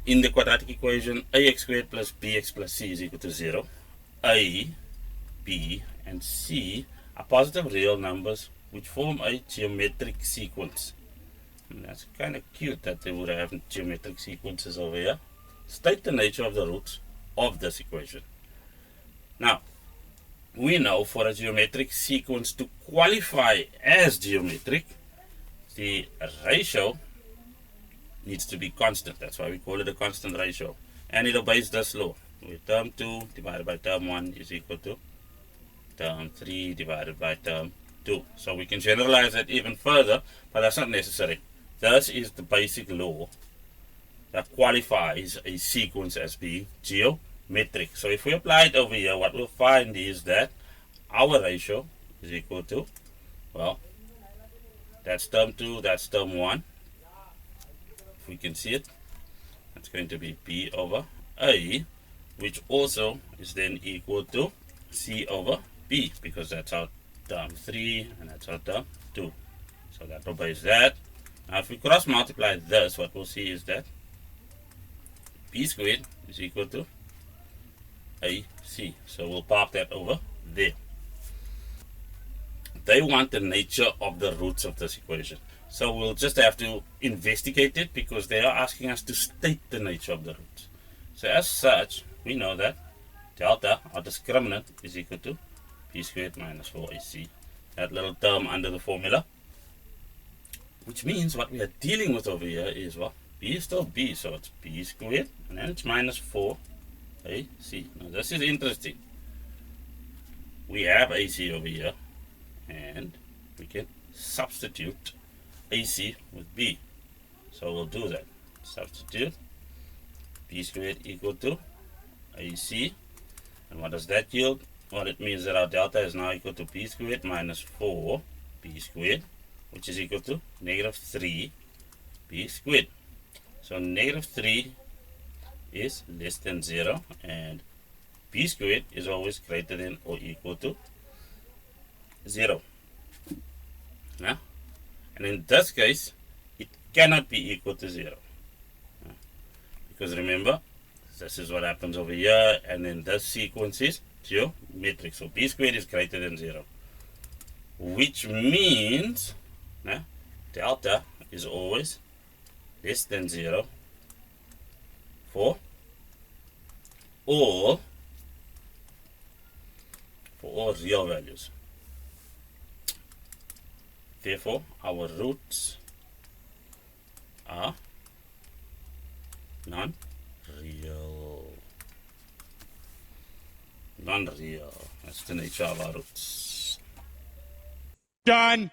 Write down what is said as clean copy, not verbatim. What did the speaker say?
In the quadratic equation, ax squared plus bx plus c is equal to 0. A, b, and c are positive real numbers which form a geometric sequence. And that's kind of cute that they would have geometric sequences over here. State the nature of the roots of this equation. Now, we know for a geometric sequence to qualify as geometric, the ratio needs to be constant. That's why we call it a constant ratio. And it obeys this law. Term 2 divided by term 1 is equal to term 3 divided by term 2. So we can generalize that even further, but that's not necessary. This is the basic law that qualifies a sequence as being geometric. So if we apply it over here, what we'll find is that our ratio is equal to, well, that's term 2, that's term 1. If we can see it, that's going to be B over A, which also is then equal to C over B, because that's our term 3 and that's our term 2. So that obeys that. Now if we cross multiply this, what we'll see is that B squared is equal to AC. So we'll park that over there. They want the nature of the roots of this equation. So we'll just have to investigate it because they are asking us to state the nature of the roots. So as such, we know that delta, our discriminant, is equal to B squared minus 4AC. That little term under the formula. Which means what we are dealing with over here is, well, B is still B, so it's B squared, and then it's minus 4AC. Now this is interesting. We have AC over here, and we can substitute AC with B. So we'll do that. Substitute B squared equal to AC. And what does that yield? Well, it means that our delta is now equal to B squared minus 4B squared, which is equal to negative 3B squared. So negative 3 is less than 0, and B squared is always greater than or equal to 0. Now, and in this case, it cannot be equal to 0. Because remember, this is what happens over here, and then this sequence is geometric. So B squared is greater than 0. Which means delta is always less than 0 for all real values. Therefore, our roots are non-real. Non-real. That's the nature of our roots. Done.